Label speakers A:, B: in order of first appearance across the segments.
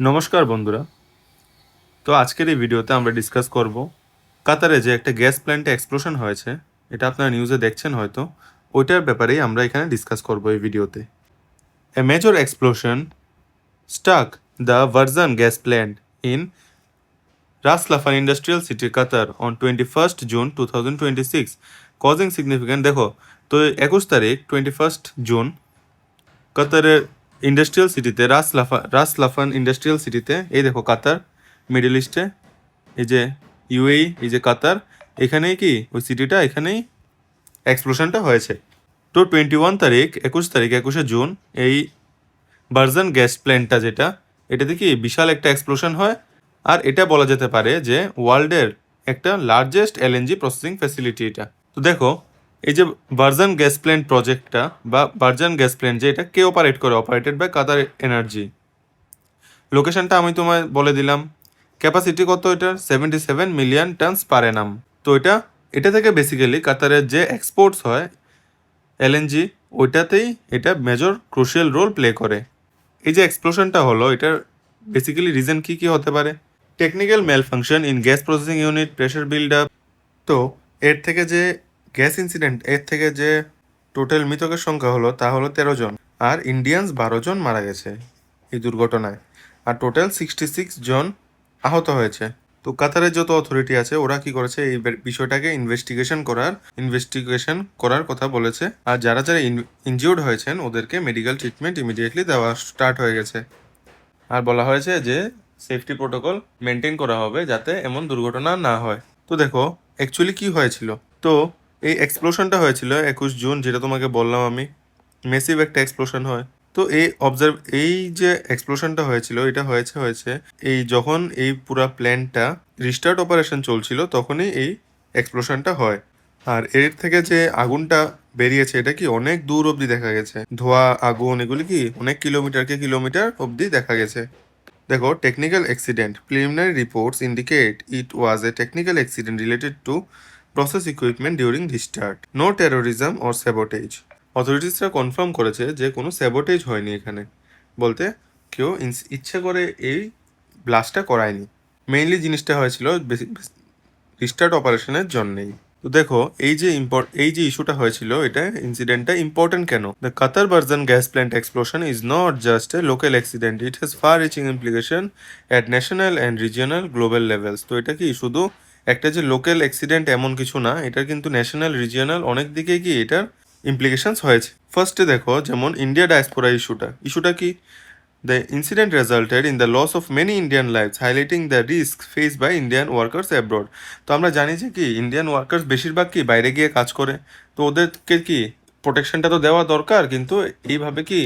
A: নমস্কার বন্ধুরা। তো আজকের এই ভিডিওতে আমরা ডিসকাস করব কাতারে যে একটা গ্যাস প্ল্যান্টে এক্সপ্লোশন হয়েছে, এটা আপনারা নিউজে দেখছেন হয়তো, ওইটার ব্যাপারেই আমরা এখানে ডিসকাস করব এই ভিডিওতে। A major explosion struck the ভার্জন gas plant in Ras Laffan Industrial City, Qatar on 21st June 2026, causing significant দেখো তো 21 তারিখ 21 জুন কাতারের ইন্ডাস্ট্রিয়াল সিটিতে রাস লাফান ইন্ডাস্ট্রিয়াল সিটিতে, এই দেখো কাতার মিডল ইস্টে, এই যে ইউএই, এই যে কাতার, এখানেই কি ওই সিটিটা, এখানেই এক্সপ্লোশনটা হয়েছে। তো 21 তারিখ 21 তারিখ 21শে জুন এই ভার্জন গ্যাস প্ল্যান্টটা যেটা, এটাতে কি বিশাল একটা এক্সপ্লোশন হয়। আর এটা বলা যেতে পারে যে ওয়ার্ল্ডের একটা লার্জেস্ট এলএনজি প্রসেসিং ফ্যাসিলিটি এটা। তো দেখো এই যে ভার্জন গ্যাস প্ল্যান্ট প্রজেক্টটা বা ভার্জন গ্যাস প্ল্যান্ট যে, এটা কে অপারেট করে? Operated by Qatar Energy. লোকেশনটা আমি তোমায় বলে দিলাম। ক্যাপাসিটি কত এটার? 77 মিলিয়ন টনস পার অ্যানাম। তো এটা থেকে বেসিক্যালি কাতারের যে এক্সপোর্টস হয় এলএনজি, ওইটাতেই এটা মেজর ক্রুশিয়াল রোল প্লে করে। এই যে এক্সপ্লোশনটা হলো, এটার বেসিক্যালি রিজন কি হতে পারে? Technical malfunction in gas processing unit, pressure build up. তো এর থেকে যে গ্যাস ইনসিডেন্ট, এর থেকে যে টোটাল মৃতকের সংখ্যা হলো তা হলো 13 জন, আর ইন্ডিয়ানস 12 জন মারা গেছে এই দুর্ঘটনায়, আর টোটাল 66 জন আহত হয়েছে। তো কাতারের যত অথরিটি আছে ওরা কি করেছে, এই বিষয়টাকে ইনভেস্টিগেশন করার কথা বলেছে, আর যারা যারা ইনজিউর্ড হয়েছেন ওদেরকে মেডিকেল ট্রিটমেন্ট ইমিডিয়েটলি দেওয়া স্টার্ট হয়ে গেছে। আর বলা হয়েছে যে সেফটি প্রোটোকল মেনটেন করা হবে যাতে এমন দুর্ঘটনা না হয়। তো দেখো অ্যাকচুয়ালি কি হয়েছিল। তো এই এক্সপ্লোশনটা হয়েছিল 21 জুন, যেটা তোমাকে বললাম আমি, মেসিভ একটা এক্সপ্লোশন হয়। তো এই যে এক্সপ্লোশনটা হয়েছিল, এটা হয়েছে এই যখন এই পুরা প্ল্যান্টটা রিস্টার্ট অপারেশন চলছিল তখনই এই এক্সপ্লোশনটা হয়। আর এর থেকে যে আগুনটা বেরিয়েছে এটা কি অনেক দূর অবধি দেখা গেছে, ধোঁয়া আগুন এগুলি কি অনেক কিলোমিটার অবধি দেখা গেছে। দেখো technical accident, preliminary reports indicate it was a technical accident related to process equipment during restart, no terrorism or sabotage. অথরিটিসরা কনফার্ম করেছে যে কোনো স্যাবোটেজ হয়নি এখানে, বলতে কেউ ইচ্ছে করে এই ব্লাস্টটা করায়নি। মেইনলি জিনিসটা হয়েছিল রিস্টার্ট অপারেশনের জন্যেই। তো দেখো এই যে ইস্যুটা হয়েছিল, এটা ইনসিডেন্টটা ইম্পর্টেন্ট কেন? The Qatar version gas plant explosion is not just a local accident, it has fur reaching implication at national and regional global levels. তো এটা কি শুধু একটা যে লোকাল অ্যাক্সিডেন্ট এমন কিছু না, এটা কিন্তু ন্যাশনাল রিজিয়নাল অনেক দিকে কি এটার ইমপ্লিকেশনস হয়েছে। ফার্স্টে দেখো যেমন ইন্ডিয়া ডায়াসপোরা ইস্যুটা কি? The incident resulted in the loss of many Indian lives, highlighting the risks faced by Indian workers abroad. তো আমরা জানি যে কি ইন্ডিয়ান ওয়ার্কার্স বেশিরভাগ কি বাইরে গিয়ে কাজ করে, তো ওদেরকে কি প্রোটেকশনটা তো দেওয়া দরকার, কিন্তু এইভাবে কি,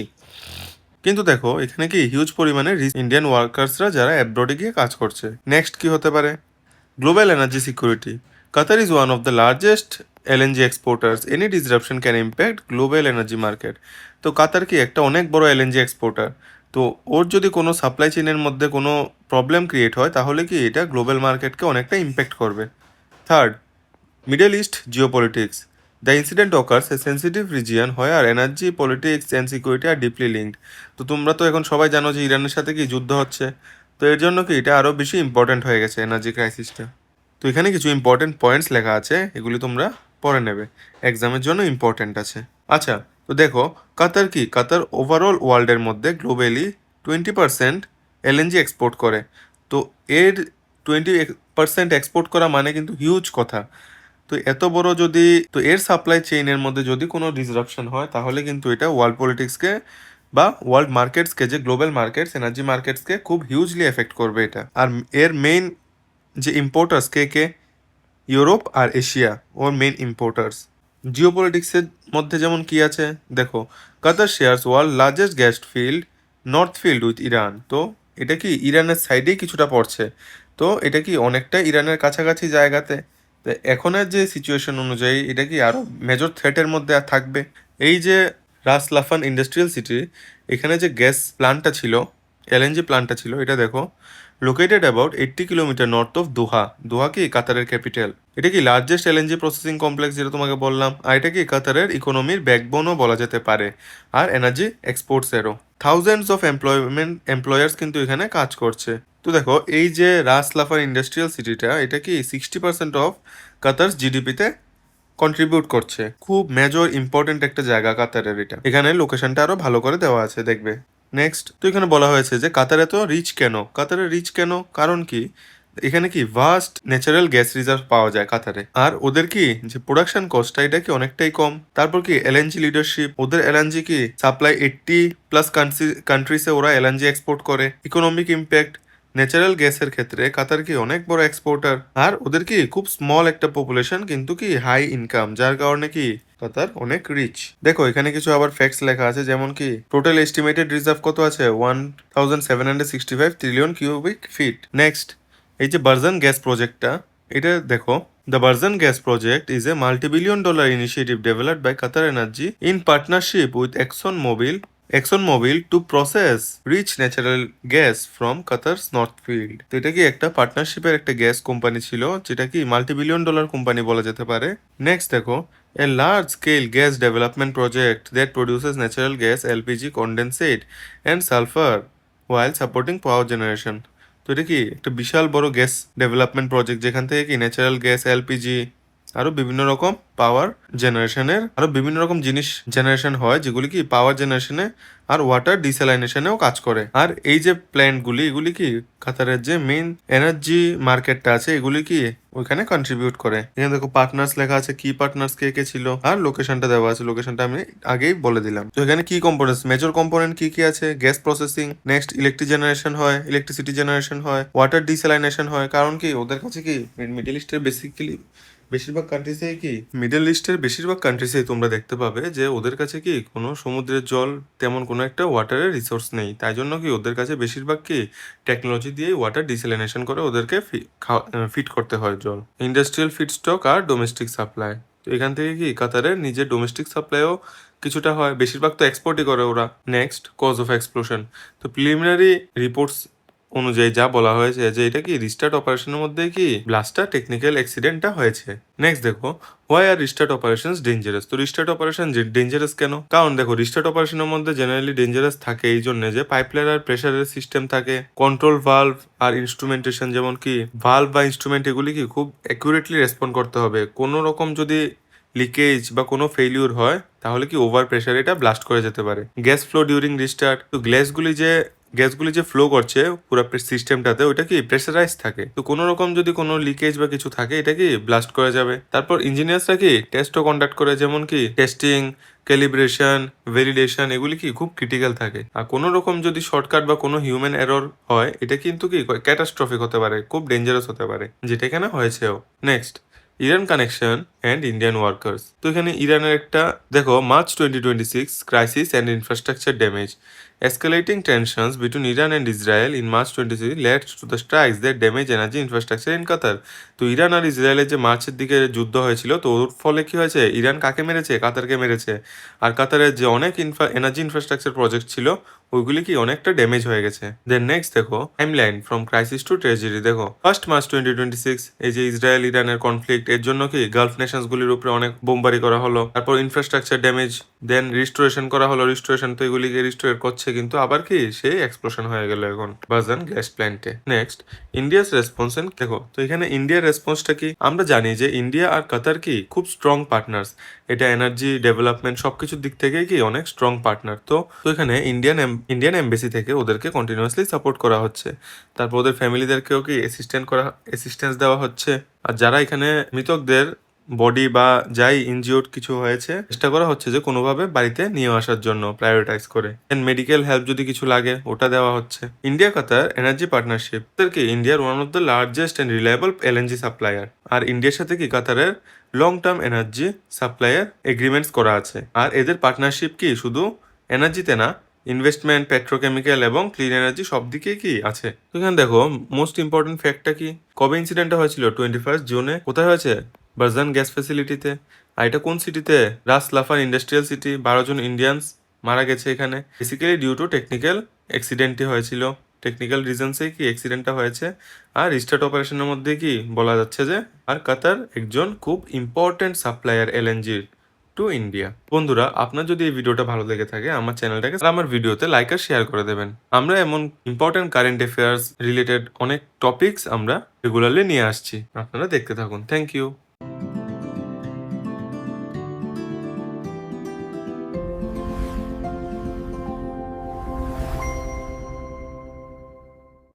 A: কিন্তু দেখো এখানে কি হিউজ পরিমাণে ইন্ডিয়ান ওয়ার্কার্সরা যারা অ্যাব্রোডে গিয়ে কাজ করছে। নেক্সট কি হতে পারে? Global energy security, Qatar is one of the largest LNG exporters, any disruption can impact global energy market. তো কাতার কি একটা অনেক বড় এলএনজি এক্সপোর্টার, তো ওর যদি কোনো সাপ্লাই চেইনের মধ্যে কোনো প্রবলেম ক্রিয়েট হয় তাহলে কি এটা গ্লোবাল মার্কেটকে অনেকটা ইম্প্যাক্ট করবে। Third, middle east geopolitics, the incident occurs A sensitive region where energy politics and security R deeply linked. তো তোমরা তো এখন সবাই জানো যে ইরানের সাথে কি যুদ্ধ হচ্ছে, তো এর জন্য কি এটা আরও বেশি ইম্পর্ট্যান্ট হয়ে গেছে এনার্জি ক্রাইসিসটা। তো এখানে কিছু ইম্পর্টেন্ট পয়েন্টস লেখা আছে, এগুলি তোমরা পড়ে নেবে, এক্সামের জন্য ইম্পর্টেন্ট আছে। আচ্ছা, তো দেখো কাতার ওভারঅল ওয়ার্ল্ডের মধ্যে গ্লোবালি 20% এলএনজি এক্সপোর্ট করে। তো এর 20% এক্সপোর্ট করা মানে কিন্তু হিউজ কথা। তো এত বড় যদি, তো এর সাপ্লাই চেইনের মধ্যে যদি কোনো ডিসরাপশন হয় তাহলে কিন্তু এটা ওয়ার্ল্ড পলিটিক্সকে বা ওয়ার্ল্ড মার্কেটসকে, যে গ্লোবাল মার্কেটস এনার্জি মার্কেটসকে খুব হিউজলি এফেক্ট করবে এটা। আর এর মেইন যে ইম্পোর্টার্স কে ইউরোপ আর এশিয়া ওর মেইন ইম্পোর্টার্স। জিওপলিটিক্সের মধ্যে যেমন কি আছে দেখো, Qatar shares world largest gas field north field with Iran. তো এটা কি ইরানের সাইডেই কিছুটা পড়ছে, তো এটা কি অনেকটা ইরানের কাছাকাছি জায়গাতে। তো এখনের যে সিচুয়েশন অনুযায়ী এটা কি আরও মেজর থ্রেটের মধ্যে থাকবে। এই যে রাস লাফান ইন্ডাস্ট্রিয়াল সিটি, এখানে যে গ্যাস প্ল্যান্টটা ছিল, এলএনজি প্ল্যান্টটা ছিল, এটা দেখো located about 80 kilometre north of Doha. Doha কি কাতারের ক্যাপিটাল। এটা কি লার্জেস্ট এলএনজি প্রসেসিং কমপ্লেক্স, যেটা তোমাকে বললাম। আর এটা কি কাতারের ইকোনমির ব্যাকবোনও বলা যেতে পারে, আর এনার্জি এক্সপোর্টসেরও। থাউজেন্ডস অফ এমপ্লয়ার্স কিন্তু এখানে কাজ করছে। তো দেখো, এই যে রাস লাফার ইন্ডাস্ট্রিয়াল সিটিটা, এটা কি 60% অফ কাতার্স জিডিপিতে কন্ট্রিবিউট করছে। খুব মেজর ইম্পর্টেন্ট একটা জায়গা কাতারের এটা। এখানে লোকেশনটা আরো ভালো করে দেওয়া আছে, দেখবে। নেক্সট, তো এখানে বলা হয়েছে যে কাতার এত রিচ কেন। কাতারে রিচ কেন, কারণ কি এখানে কি ভাস্ট ন্যাচারাল গ্যাস রিজার্ভ পাওয়া যায় কাতারে। আর ওদের কি যে প্রোডাকশন কস্টটা, এটা কি অনেকটাই কম। তারপর কি এলএনজি লিডারশিপ, ওদের এলএনজি কি সাপ্লাই 80+ কান্ট্রিসে ওরা এলএনজি এক্সপোর্ট করে। ইকোনমিক ইম্প্যাক্ট, ন্যাচারাল গ্যাসের ক্ষেত্রে কাতার কি অনেক বড় এক্সপোর্টার। আর ওদের কি খুব স্মল একটা পপুলেশন, কিন্তু কি হাই ইনকাম, যার কারণে কি কাতার অনেক রিচ। দেখো এখানে কিছু আবার ফ্যাক্টস লেখা আছে, যেমন কি টোটাল এস্টিমেটেড রিজার্ভ কত আছে, 1765 ট্রিলিয়ন কিউবিক ফিট। নেক্সট, এই যে বার্জন গ্যাস প্রজেক্টটা, এটা দেখো। The Barzan Gas Project is a multi-billion-dollar initiative developed by Qatar Energy in partnership with ExxonMobil to process rich natural gas from Qatar's North Field. তো এটা কি একটা পার্টনারশিপের একটা গ্যাস কোম্পানি ছিল, যেটা কি $multi-billion কোম্পানি বলা যেতে পারে। নেক্সট দেখো, a large-scale gas development project that produces natural gas, LPG, condensate, and sulfur while supporting power generation. তো এটা কি একটা বিশাল বড় গ্যাস ডেভেলপমেন্ট প্রজেক্ট, যেখান থেকে কি ন্যাচারাল গ্যাস, এলপিজি, আরো বিভিন্ন রকম পাওয়ার জেনারেশনের আরো বিভিন্ন রকম জিনিস জেনারেশন হয়, যেগুলি কি পাওয়ার জেনারেশনে আর ওয়াটার ডিস্যালাইনেশনেও কাজ করে। আর এই যে প্ল্যান্টগুলি, এগুলি কি কাতারের যে মেইন এনার্জি মার্কেটটা আছে, এগুলি কি ওইখানে কন্ট্রিবিউট করে। এখানে দেখো পার্টনার্স লেখা আছে, কি পার্টনার্স কে কে ছিল, আর লোকেশনটা দেওয়া আছে। লোকেশনটা আমি আগেই বলে দিলাম। তো এখানে কি কম্পোনেন্টস, মেজর কম্পোনেন্ট কি কি আছে, gas processing, next electric generation হয়, ইলেকট্রিসিটি জেনারেশন হয়, ওয়াটার ডিস্যালাইনেশন হয়। কারণ কি ওদের কাছে কি মিডল ইস্টের মিডল ইস্টের বেশিরভাগ কান্ট্রিসেই তোমরা দেখতে পাবে যে ওদের কাছে কি কোনো সমুদ্রের জল, তেমন কোনো একটা ওয়াটারের রিসোর্স নেই। তাই জন্য কি ওদের কাছে বেশিরভাগ কি টেকনোলজি দিয়ে ওয়াটার ডিসেলিনেশন করে ওদেরকে ফিট করতে হয় জল। ইন্ডাস্ট্রিয়াল ফিডস্টক আর ডোমেস্টিক সাপ্লাই, তো এখান থেকে কি কাতারের নিজের ডোমেস্টিক সাপ্লাইও কিছুটা হয়, বেশিরভাগ তো এক্সপোর্টই করে ওরা। Next, cause of explosion. তো প্রিলিমিনারি রিপোর্টস অনুযায়ী যা বলা হয়েছে যে এটা কি রিস্টার্ট অপারেশনের মধ্যে কি ব্লাস্টটা টেকনিক্যাল অ্যাক্সিডেন্টটা হয়েছে। নেক্সট দেখো, why are restart operations dangerous. তো রিস্টার্ট অপারেশন ডেঞ্জারাস কেন, কারণ দেখো রিস্টার্ট অপারেশনের মধ্যে জেনারেলি ডেঞ্জারাস থাকে এই জন্য যে পাইপলাইন আর প্রেসারের সিস্টেম থাকে, কন্ট্রোল ভালভ আর ইনস্ট্রুমেন্টেশন, যেমন কি ভালভ বা ইনস্ট্রুমেন্ট, এগুলি কি খুব অ্যাকুরেটলি রেসপন্ড করতে হবে। কোনো রকম যদি লিকেজ বা কোনো ফেলিউর হয়, তাহলে কি ওভার প্রেসার এটা ব্লাস্ট করে যেতে পারে। গ্যাস ফ্লো ডিউরিং রিস্টার্ট, তো গ্যাসগুলি যে ফ্লো করছে পুরো সিস্টেমটাতে, ওইটা কি প্রেসারাইজ থাকে। তো কোনো রকম যদি কোনো লিকেজ বা কিছু থাকে, এটা কি ব্লাস্ট করে যাবে। তারপর ইঞ্জিনিয়ার্সরা কি টেস্টও কন্ডাক্ট করে, যেমন কি টেস্টিং, ক্যালিব্রেশন, ভ্যালিডেশন, এগুলি কি খুব ক্রিটিক্যাল থাকে। আর কোনো রকম যদি শর্টকাট বা কোনো হিউম্যান এরর হয়, এটা কিন্তু কি ক্যাটাস্ট্রফিক হতে পারে, খুব ডেঞ্জারাস হতে পারে, যেটা এখানে হয়েছেও। Next, Iran connection and Indian workers. তো এখানে ইরানের একটা দেখো, March 2026 crisis and infrastructure damage. Escalating tensions between Iran and Israel in March 26 led to the strikes that damage energy infrastructure in Qatar. তো ইরান আর ইসরায়েলের যে মার্চের দিকে যুদ্ধ হয়েছিল, তো ওর ফলে কি হয়েছে, ইরান কাকে মেরেছে, কাতারকে মেরেছে। আর কাতারের যে অনেক এনার্জি ইনফ্রাস্ট্রাকচার প্রজেক্ট ছিল, ওইগুলি কি অনেকটা ড্যামেজ হয়ে গেছে। দেন নেক্সট দেখো, timeline from crisis to tragedy. দেখো, 1 মার্চ 2026 এই যে ইসরায়েল ইরানের কনফ্লিক্ট, এর জন্য কি গালফ নেশনস গুলির উপরে অনেক বোমবারি করা হলো। তারপর ইনফ্রাস্ট্রাকচার ড্যামেজ, দেন রিস্টোরেশন করা হলো। রিস্টোরেশন তো এগুলিকে রিস্টোর করছে, কিন্তু আবার কি সেই এক্সপ্লোশন হয়ে গেল এখন বাজান গ্যাস প্ল্যান্টে। Next, India's response. দেখো, তো এখানে ইন্ডিয়ার রেসপন্সটা কি, আমরা জানি যে ইন্ডিয়া আর কাতার কি খুব স্ট্রং পার্টনার্স। এটা এনার্জি ডেভেলপমেন্ট সবকিছুর দিক থেকে কি অনেক স্ট্রং পার্টনার। তো এখানে ইন্ডিয়ান এমবেসি থেকে ওদেরকে কন্টিনিউয়াসলি সাপোর্ট করা হচ্ছে। তারপর ওদের ফ্যামিলিদেরকেও কি অ্যাসিস্ট্যান্স দেওয়া হচ্ছে। আর যারা এখানে মৃতকদের বডি বা যাই ইনজিওর্ড কিছু হয়েছে, চেষ্টা করা হচ্ছে যে কোনোভাবে বাড়িতে নিয়ে আসার জন্য প্রায়োরিটাইজ করে। মেডিকেল হেল্প যদি কিছু লাগে, ওটা দেওয়া হচ্ছে। ইন্ডিয়া কাতার এনার্জি পার্টনারশিপ, কি ইন্ডিয়ার one of the largest and reliable LNG supplier. আর ইন্ডিয়ার সাথে কি কাতারের লং টার্ম এনার্জি সাপ্লাইয়ের এগ্রিমেন্টস করা আছে। আর এদের পার্টনারশিপ কি শুধু এনার্জিতে না, ইনভেস্টমেন্ট, পেট্রোকেমিক্যাল এবং ক্লিন এনার্জি সব দিকেই কি আছে। তো এখানে দেখো, মোস্ট ইম্পর্টেন্ট ফ্যাক্টটা কি, কবে ইনসিডেন্টটা হয়েছিল, 21 জুনে। কোথায় হয়েছে, বারজান গ্যাস ফ্যাসিলিটিতে। আর এটা কোন সিটিতে, রাস লাফান ইন্ডাস্ট্রিয়াল সিটি। 12 জন ইন্ডিয়ানস মারা গেছে এখানে, বেসিক্যালি ডিউ টু টেকনিক্যাল অ্যাক্সিডেন্টই হয়েছিল। টেকনিক্যাল রিজনসে কি অ্যাক্সিডেন্টটা হয়েছে, আর রিস্টার্ট অপারেশনের মধ্যে কি বলা যাচ্ছে যে আর কাতার একজন খুব ইম্পর্টেন্ট সাপ্লায়ার এলএনজির টু ইন্ডিয়া। বন্ধুরা, আপনার যদি এই ভিডিওটা ভালো লেগে থাকে আমার চ্যানেলটাকে আর আমার ভিডিওতে লাইক আর শেয়ার করে দেবেন। আমরা এমন ইম্পর্টেন্ট কারেন্ট অ্যাফেয়ার্স রিলেটেড অনেক টপিকস আমরা রেগুলারলি নিয়ে আসছি, আপনারা দেখতে থাকুন। Thank you.